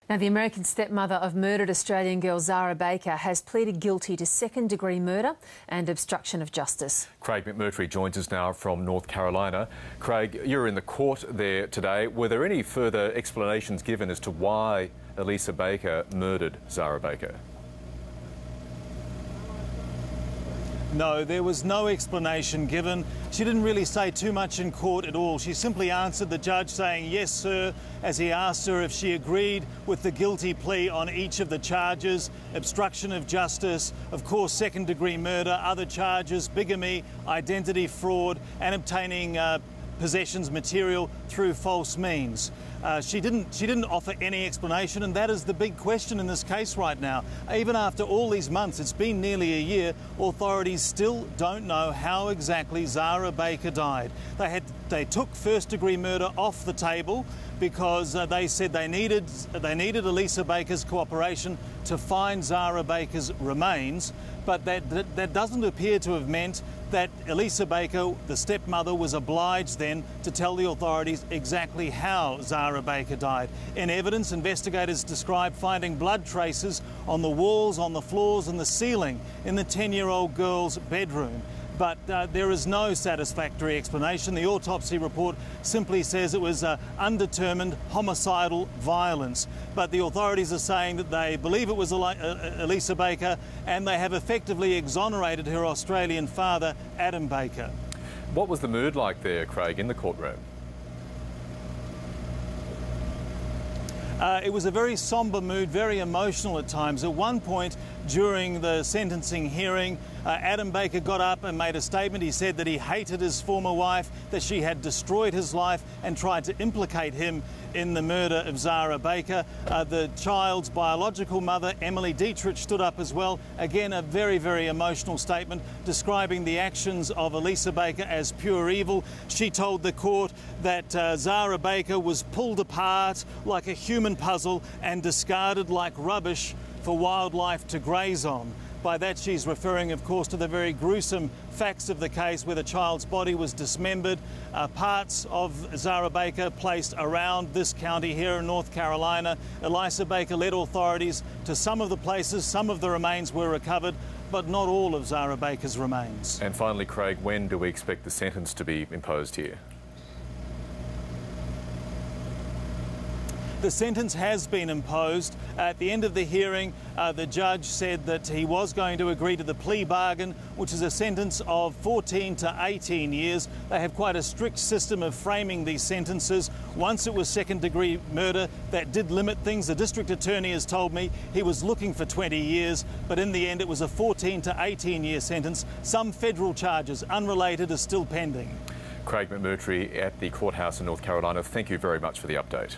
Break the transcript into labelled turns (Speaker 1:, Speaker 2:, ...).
Speaker 1: Now, the American stepmother of murdered Australian girl Zahra Baker has pleaded guilty to second-degree murder and obstruction of justice.
Speaker 2: Craig McMurtry joins us now from North Carolina. Craig, you're in the court there today. Were there any further explanations given as to why Elisa Baker murdered Zahra Baker?
Speaker 3: No, there was no explanation given. She didn't really say too much in court at all. She simply answered the judge saying, "Yes, sir," as he asked her if she agreed with the guilty plea on each of the charges: obstruction of justice, of course, second-degree murder, other charges, bigamy, identity fraud, and obtaining possessions material through false means. She didn't offer any explanation, and that is the big question in this case right now. Even after all these months, it's been nearly a year, authorities still don't know how exactly Zahra Baker died. They took first-degree murder off the table because they said they needed Elisa Baker's cooperation to find Zahra Baker's remains, but that doesn't appear to have meant that Elisa Baker, the stepmother, was obliged then to tell the authorities exactly how Zahra Baker died. In evidence, investigators described finding blood traces on the walls, on the floors and the ceiling in the 10-year-old girl's bedroom. But there is no satisfactory explanation. The autopsy report simply says it was undetermined homicidal violence. But the authorities are saying that they believe it was Elisa Baker, and they have effectively exonerated her Australian father, Adam Baker.
Speaker 2: What was the mood like there, Craig, in the courtroom?
Speaker 3: It was a very sombre mood, very emotional at times. At one point during the sentencing hearing, Adam Baker got up and made a statement. He said that he hated his former wife, that she had destroyed his life and tried to implicate him in the murder of Zahra Baker. The child's biological mother, Emily Dietrich, stood up as well. Again, a very, very emotional statement describing the actions of Elisa Baker as pure evil. She told the court that Zahra Baker was pulled apart like a human puzzle and discarded like rubbish for wildlife to graze on. By that, she's referring, of course, to the very gruesome facts of the case where the child's body was dismembered, parts of Zahra Baker placed around this county here in North Carolina. Elisa Baker led authorities to some of the places. Some of the remains were recovered, but not all of Zahra Baker's remains.
Speaker 2: And finally, Craig, when do we expect the sentence to be imposed here?
Speaker 3: The sentence has been imposed. At the end of the hearing, the judge said that he was going to agree to the plea bargain, which is a sentence of 14 to 18 years. They have quite a strict system of framing these sentences. Once it was second-degree murder, that did limit things. The district attorney has told me he was looking for 20 years, but in the end it was a 14 to 18-year sentence. Some federal charges, unrelated, are still pending.
Speaker 2: Craig McMurtry at the courthouse in North Carolina, thank you very much for the update.